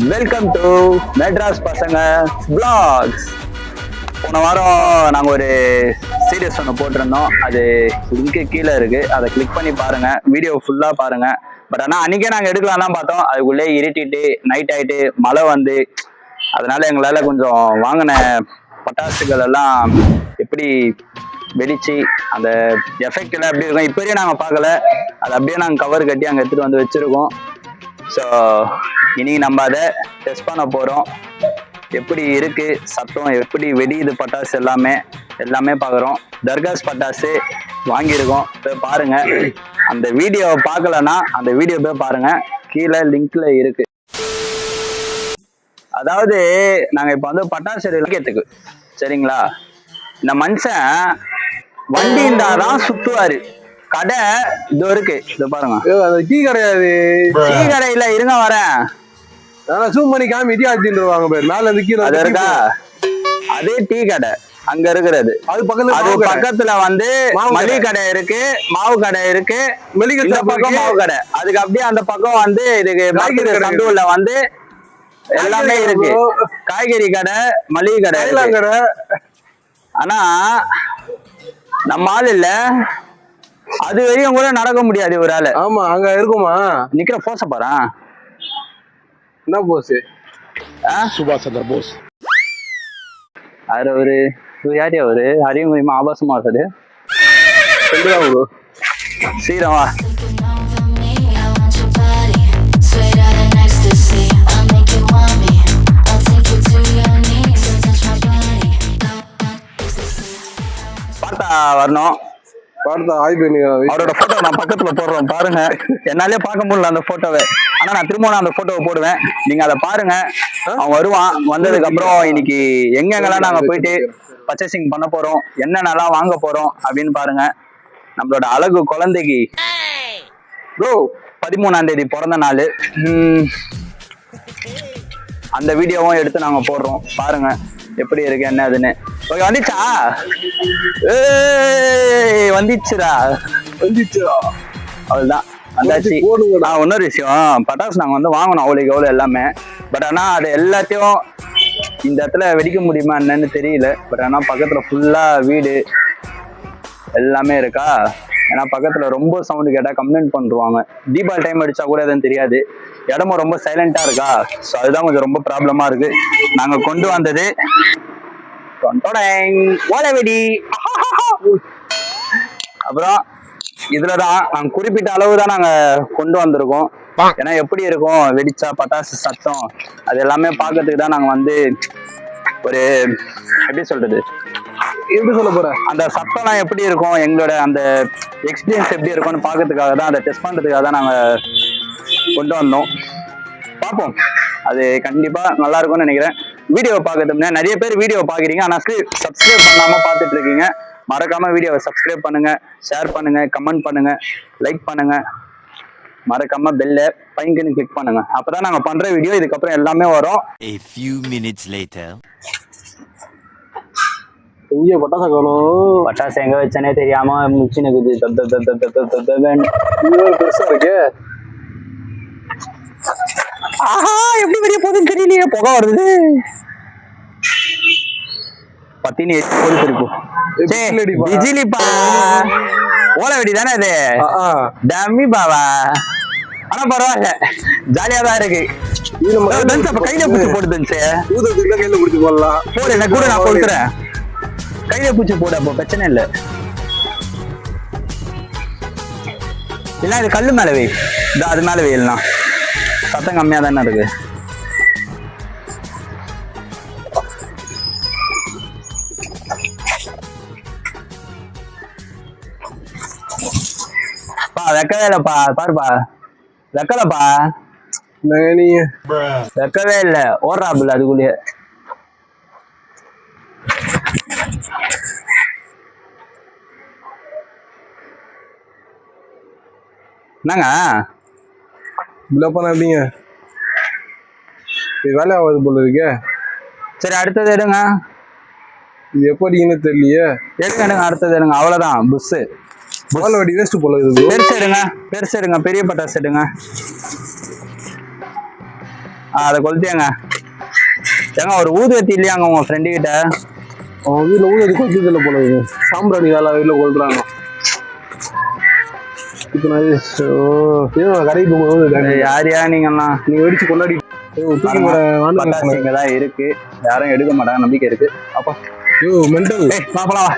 Welcome to Madras பசங்க vlogs. போன வாரம் நாங்கள் ஒரு சீரியஸ் ஒன்று போட்டிருந்தோம். அது லிங்க்கு கீழே இருக்கு, அதை கிளிக் பண்ணி பாருங்க, வீடியோ ஃபுல்லாக பாருங்க. பட் ஆனால் அன்றைக்கே நாங்கள் எடுக்கலாம் தான் பார்த்தோம், அதுக்குள்ளே இருட்டிட்டு நைட் ஆகிட்டு மழை வந்து, அதனால எங்களால் கொஞ்சம் வாங்கின பட்டாசுகள் எல்லாம் எப்படி வெடிச்சு அந்த எஃபெக்ட் எல்லாம் எப்படி இருக்கும் இப்போயே நாங்கள் பார்க்கல. அதை அப்படியே நாங்கள் கவர் கட்டி அங்கே எடுத்துகிட்டு வந்து வச்சுருக்கோம். ஸோ இனி நம்ம அதை டெஸ்ட் பண்ண போகிறோம். எப்படி இருக்கு சத்தம், எப்படி வெடியுது பட்டாசு, எல்லாமே பார்க்குறோம். தர்காஸ் பட்டாசு வாங்கியிருக்கோம், போய் பாருங்க. அந்த வீடியோவை பார்க்கலன்னா அந்த வீடியோ போய் பாருங்க, கீழே லிங்க்ல இருக்கு. அதாவது நாங்கள் இப்போ வந்து பட்டாசு இலக்கியத்துக்கு சரிங்களா, இந்த மனுஷன் வண்டி இருந்தாதான் சுத்துவாரு. கடை இதோ இருக்கு, இதோ பாருங்க. டீ கிடையாது, டீ கடையில இருங்க வரேன். ஜூம் பண்ணி காமி டீ ஆத்தின்றாங்க பேர் மேல இருந்து கீழே அது இருக்கா, அதே டீ கடை அங்க இருக்கிறது. அது பக்கத்துல வந்து மளிகை கடை இருக்கு, மாவு கடை இருக்கு, இந்த பக்கம் மாவு கடை, அதுக்கு அப்படியே அந்த பக்கம் வந்து இதுக்கு சந்துவுல வந்து எல்லாமே இருக்கு. காய்கறி கடை, மளிகை கடை. ஆனா நம்ம ஆள் இல்ல, அது வரையும் கூட நடக்க முடியாது ஒரு ஆளு. ஆமா அங்க இருக்குமா நிக்கிற போஸ பாறேன். என்ன போஸ்? சுபாஷ் சந்திர போஸ். அவரு யாரு? அவரு அறிவு மூலியமா ஆபாசமா இருக்காது. சீரம் வா. பார்த்தா வரணும், அவரோட போட்டோ நான் பக்கத்துல போடுறோம் பாருங்க. என்னாலே பார்க்க முடியல அந்த போட்டோவை, ஆனா நான் திரும்ப அந்த போட்டோவை போடுவேன், நீங்க அதை பாருங்க. அவன் வருவான், வந்ததுக்கு அப்புறம் இன்னைக்கு எங்கெங்கெல்லாம் நாங்க போயிட்டு பர்ச்சேசிங் பண்ண போறோம், என்னென்னலாம் வாங்க போறோம் அப்படின்னு பாருங்க. நம்மளோட அழகு குழந்தைக்கு ப்ரோ 13ஆம் தேதி பிறந்த நாள், அந்த வீடியோவும் எடுத்து நாங்க போடுறோம், பாருங்க எப்படி இருக்கு என்ன அதுன்னு. ஓகே, வந்துச்சா? வந்துச்சுடா. அவ்வளவுதான், வந்தாச்சு. இன்னொரு விஷயம், பட்டாசு நாங்க வந்து வாங்கணும் அவ்வளோக்கு எவ்வளோ எல்லாமே. பட் ஆனா அது எல்லாத்தையும் இந்த இடத்துல வெடிக்க முடியுமா என்னன்னு தெரியல. பட் ஆனா பக்கத்துல ஃபுல்லா வீடு எல்லாமே இருக்கா, ஏன்னா பக்கத்துல ரொம்ப சவுண்டு கேட்டா கம்ப்ளைண்ட் பண்ணுவாங்க. தீபாவளி டைம் அடிச்சா கூட எதுவும் தெரியாது, இடமும் ரொம்ப சைலண்டா இருக்கா. ஸோ அதுதான் கொஞ்சம் ரொம்ப ப்ராப்ளமா இருக்கு. நாங்க கொண்டு வந்தது ஓலை வெடி. அப்புறம் இதுலதான் நாங்க குறிப்பிட்ட அளவு தான் நாங்க கொண்டு வந்திருக்கோம். ஏன்னா எப்படி இருக்கும் வெடிச்சா பட்டாசு சத்தம், அது எல்லாமே பார்க்கறதுக்கு தான் நாங்க வந்து ஒரு எப்படி சொல்றது, எப்படி சொல்ல போற, அந்த சத்தம்லாம் எப்படி இருக்கும், எங்களோட அந்த எக்ஸ்பீரியன்ஸ் எப்படி இருக்கும்னு பார்க்கறதுக்காக தான், அதை டெஸ்ட் பண்றதுக்காக தான் நாங்க கொண்டு வந்தோம். பார்ப்போம், அது கண்டிப்பா நல்லா இருக்கும்னு நினைக்கிறேன். வீடியோ பார்க்கறதுக்கு நிறைய பேர் வீடியோ பாக்குறீங்க, ஆனா சப்ஸ்கிரைப் பண்ணாம பார்த்துட்டு இருக்கீங்க. மறக்காம வீடியோவை சப்ஸ்கிரைப் பண்ணுங்க, ஷேர் பண்ணுங்க, கமெண்ட் பண்ணுங்க, லைக் பண்ணுங்க, மறக்காம பெல்ல பைங்கன்னு கிளிக் பண்ணுங்க. அப்பதான் நாங்க பண்ற வீடியோ இதுக்கப்புறம் எல்லாமே வரும். A few minutes later. இங்க பட்டாசு காணும், பட்டாசு எங்க வச்சனே தெரியாம முச்சினுக்குது. பெருசா இருக்கு. ஆஹா, எப்படி வெளியே போகுதுன்னு தெரியலையே, புகை வருது. பத்தினி பிஜிலிப்பா, ஓலை வெடி தானே அது, டம்மி பாவா. ஆனா பரவாயில்ல, ஜாலியா தான் இருக்கு. கையில பூச்சி போடுதுச்சு, கையில பிடிச்சி போடலாம். போடு, என்ன கூட நான் கொடுக்குறேன். கையில பூச்சி போட அப்போ பிரச்சனை இல்லை. இல்ல இது கல்லு மேல வை, அது மேல வெயில்னா சத்தம் கம்மியா தானே இருக்கு. வெக்கவே இல்லப்பா, பாருப்பா வெக்கலப்பா, வெக்கவே இல்ல, ஓடுறாப்புல அதுக்குள்ளேயே. என்னங்க எப்படிங்க வேலை ஆகுது போல இருக்கே. சரி அடுத்தது எடுங்க. இது எப்படின்னு தெரியலையே. எடுங்க, அடுத்தது எடுங்க. அவ்வளவுதான். புஷ் ஓலை வெடி வேஸ்ட் போல இது. பெருசு எடுங்க, பெரிய பட்டாசு எடுங்க. அதை கொளுத்தியாங்க. ஏங்க ஒரு ஊதுவத்தி இல்லையாங்க உங்க ஃப்ரெண்டு கிட்ட? அவன் வீட்டுல ஊதுவத்தி கொளுத்தியதில்ல போல இருக்கு. சாம்பிராணி வேலை வீட்டுல கொளுத்துறாங்க. இப்ப நான் கடைக்கு போகும்போது யாரையா நீங்கெல்லாம் நீங்க வெடிச்சு கொண்டாடி இங்கதான் இருக்கு, யாரும் எடுக்க மாட்டாங்க, நம்பிக்கை இருக்கு. அப்பா மென்டல் பாப்பலாம்.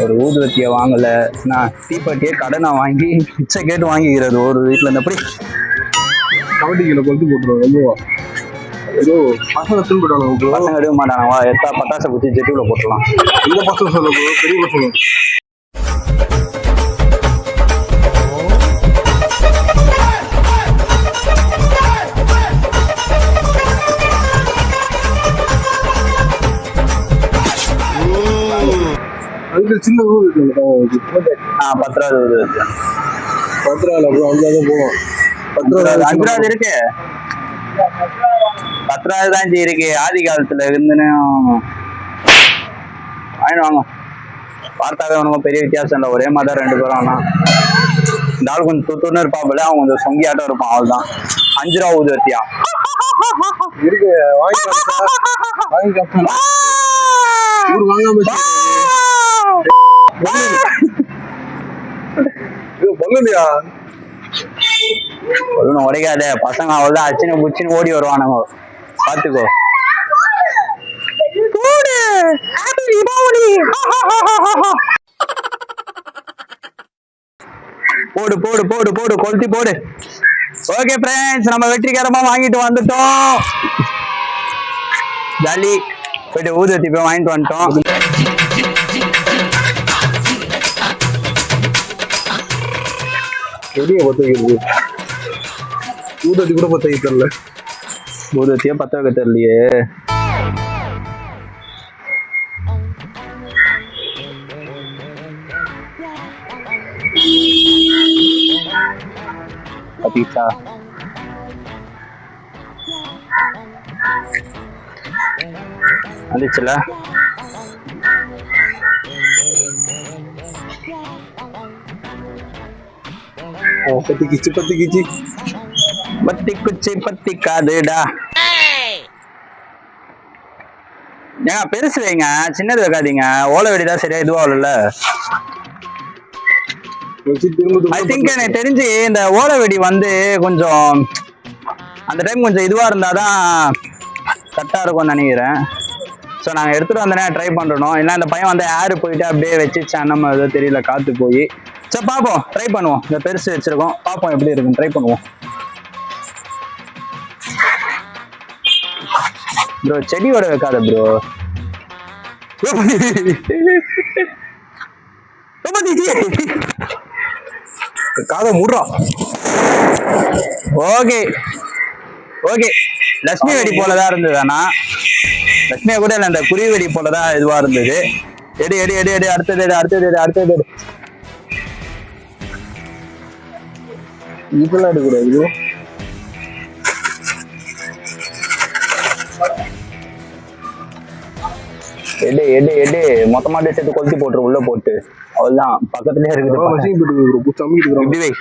ஒரு ஊதுவத்திய வாங்கல, நான் தீப்பெட்டியே கடனை வாங்கி பிச்சை கேட்டு வாங்கிக்கிறது ஒரு வீட்டுல இருந்தபடி. கவட்டிகளை கொளுத்தி போட்டுருவாங்க. ரொம்ப ஏதோ பசங்க திரும்பிட்டாங்க. பசங்க எடுக்க மாட்டாங்க, எத்தா பட்டாசை குத்தி ஜெட்டுல போட்டுடலாம். இந்த பசங்க சொல்ல பெரிய பசங்க. அதுக்கு சின்ன ஊர் இருக்கு. 10 ரூபா ஊதுவத்தி. 10 ரூபா அப்புறம் 5 போவோம். 5 ரூபா இருக்கு, 10 ரூபா தான் இருக்கு. ஆதி காலத்துல இருந்துன்னு வாங்க. பார்த்தாவே உனக்கு பெரிய வித்தியாசம் இல்லை, ஒரே மாதிரி 2 பேரும். ஆனா இந்த ஆள் கொஞ்சம் துத்துன்னு இருப்பாப்புல, அவன் கொஞ்சம் சொங்கியாட்டம் இருப்பான், அவள் தான். 5 ரூபா ஊதுவத்தியா இருக்கு, வாங்கி வாங்காம உடைக்காத பசங்க, அவள் தான் அச்சின்னு புச்சின்னு ஓடி வருவானுங்க, பாத்துக்கோ. போடு போடு போடு போடு, கொளுத்தி போடு. ஓகே ஃப்ரெண்ட்ஸ், நம்ம வெற்றிகரமா வாங்கிட்டு வந்துட்டோம். ஜாலி போயிட்டு ஊதுவத்தி போய் வாங்கிட்டு வந்துட்டோம். வெளியே பத்த வைக்கிறது, ஊதுவத்தி கூட பத்த வைக்க தெரியல. ஊதுவத்தியே பத்த வைக்க தெரியலையே. பீச்சா வந்துச்சுல. பத்திக்கிச்சு பத்தி குச்சி பத்தி காதுடா. ஏங்க பெருசு வைங்க, சின்னது வைக்காதீங்க. ஓலை வெடிதான் சரியா இதுவாகல. ஐ திங்க் எனக்கு தெரிஞ்சு இந்த ஓலை வெடி வந்து கொஞ்சம் அந்த டைம் கொஞ்சம் இதுவா இருந்தாதான் கரெக்டா இருக்கும்னு நினைக்கிறேன். ஸோ நாங்கள் எடுத்துட்டு வந்தோன்னே ட்ரை பண்ணணும். இல்லை இந்த பையன் வந்து ஏர் போயிட்டு அப்படியே வச்சுச்சான், நம்ம ஏதோ தெரியல, காத்து போய். சரி பார்ப்போம், ட்ரை பண்ணுவோம். இந்த பெருசு வச்சிருக்கோம், பார்ப்போம் எப்படி இருக்குன்னு, ட்ரை பண்ணுவோம். ப்ரோ செடியோட வைக்காத ப்ரோ. காதை மூடுறா. ஓகே ஓகே, லட்சுமி வெடி போலதான் இருந்தது. ஆனா லட்சுமியா கூட இல்லை, இந்த குருவி வெடி போலதான் இதுவா இருந்தது. எடு எடு எடு எடு, அடுத்தது எடு, அடுத்தது எடு, அடுத்தது எடு. இப்பெல்லாம் எடுக்கூடாது. எடு எடு எடு, மொத்தமாட்டே சேர்த்து கொளுத்தி போட்டுரு உள்ள போட்டு. அவ்வளவுதான், பக்கத்துலயே இருக்குது. இப்படி வை,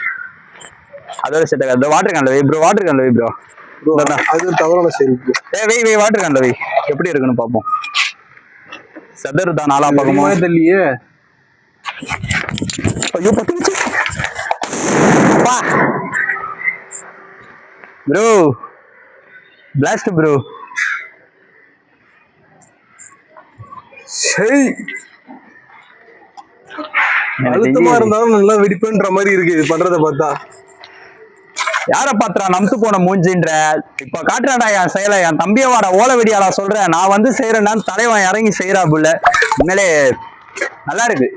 அதோட சேர்த்து அந்த வாட்டர் கேன்ல வை ப்ரோ, வாட்டர் கேன்ல வை ப்ரோ. அது தவறான சரி. வை வை, வாட்டர் கேன்ல வை, எப்படி இருக்குன்னு பாப்போம். சதறுதான் நாலா பக்கமா தெரியலையே. ஐயோ பத்துச்சு ப்ரோ, பிளாஸ்ட் ப்ரோ. சரி, அழுத்தமா இருந்தாலும் நல்லா வெடிப்புன்ற மாதிரி இருக்கு இது பண்றத பார்த்தா. யார பாத்துறா நம்சு போன மூஞ்சின்ற. இப்ப காட்டுறாடா என் செயலை, என் தம்பியவாட ஓலை வெடியாளா சொல்றேன். நான் வந்து செய்யறேன்னா தலைவன் இறங்கி செய்யறா புள்ள. உண்மையிலே நல்லா இருக்கு,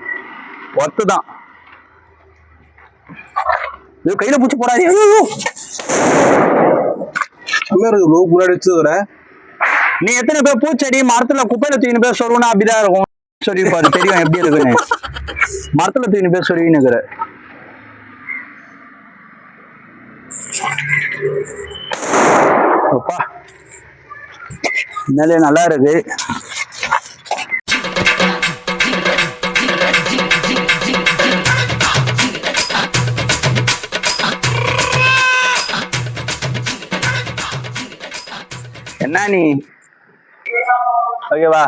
ஒத்துதான். இது கையில பூச்சி போடாது. முன்னாடி வச்சு வர நீ எத்தனை பேர் பூச்செடி மரத்துல குப்பையில தூக்கின்னு பேர் சொல்லுனா அப்படிதான் இருக்கும். சொல்லிருப்பாரு, தெரியும் எப்படி இருக்குன்னு. மரத்துல தூக்கின்னு பேர் சொல்லின்னு இருக்கிற. அப்பா உண்மையிலே நல்லா இருக்கு. என்ன நீ ஓகேவா?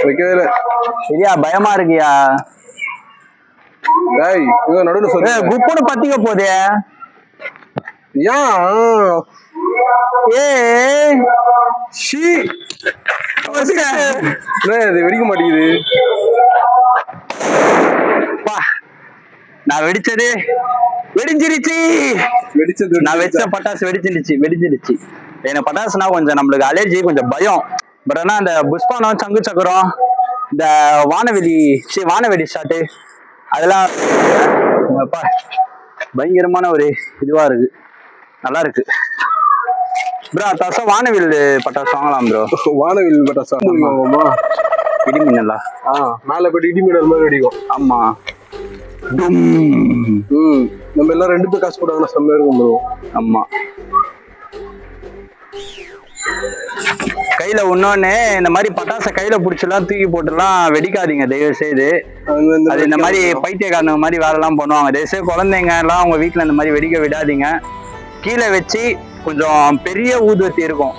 வைக்கவே இல்லை. சரியா பயமா இருக்கியா? டேய் இங்க நடுவில் சொல்லு. குப்புன்னு பத்திக்க போதே. ஏன் ஏ ஷீ இது வெடிக்க மாட்டேங்குது. நான் வெடிச்சது வெடிஞ்சிருச்சு. வெடிச்சது நான் வச்ச பட்டாசு வெடிஞ்சிருச்சு. எனக்கு பட்டாசுனா கொஞ்சம் நம்மளுக்கு அலர்ஜி, கொஞ்சம் பயம். பட் ஆனா அந்த புஷ்பானம், சங்கு சக்கரம், இந்த வானவெடி ஷாட்டு அதெல்லாம் பயங்கரமான ஒரு இதுவா இருக்கு, நல்லா இருக்கு ப்ரோ. அத்தாசம் வானவில் பட்டாசு வாங்கலாம் ப்ரோ. வானவில் பட்டாசா வாங்குவோமா? இடி மின்னலா? மேல போயிட்டு இடி மின்னல் மாதிரி வெடிக்கும். ஆமா. நம்ம எல்லாம் 2 பேர் காசு போட்டாங்கன்னா செம்மையா இருக்கும் ப்ரோ. ஆமா. கையில இன்னொன்னு, இந்த மாதிரி பட்டாசை கையில பிடிச்சலாம் தூக்கி போட்டுலாம் வெடிக்காதீங்க தயவு செய்து. அது இந்த மாதிரி பைத்தியக்காரங்க மாதிரி வேலை எல்லாம் பண்ணுவாங்க. தயவு செய்து குழந்தைங்க எல்லாம் உங்க வீட்டுல இந்த மாதிரி வெடிக்க விடாதீங்க. கீழே வச்சு கொஞ்சம் பெரிய ஊதுவத்தி இருக்கும்,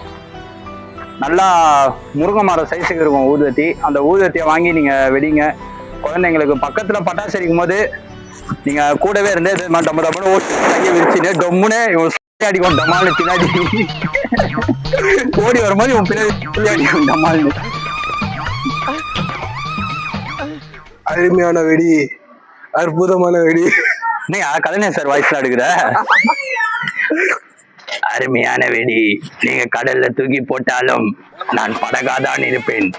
நல்லா முருங்கை மரம் சைஸுக்கு இருக்கும் ஊதுவத்தி. அந்த ஊதுவத்தியை வாங்கி நீங்க வெடிங்க. குழந்தைங்களுக்கு பக்கத்துல பட்டாசு அடிக்கும் போது நீங்க கூடவே இருந்து டம்மு ஓட்டி கையை விரிச்சுன்னு டொம்முன்னு அடிக்கும் டமால்னு பின்னாடி ஓடி வரும்போது இவன் பின்னாடி அடிக்கும் டமால்னு. அருமையான வெடி, அற்புதமான வெடி. நீ கலைஞர் சார் வாய்ஸ்ல எடுக்கிற. அருமையான வெடி, நீங்க கடல்ல தூக்கி போட்டாலும் நான் படகாதான் இருப்பேன்.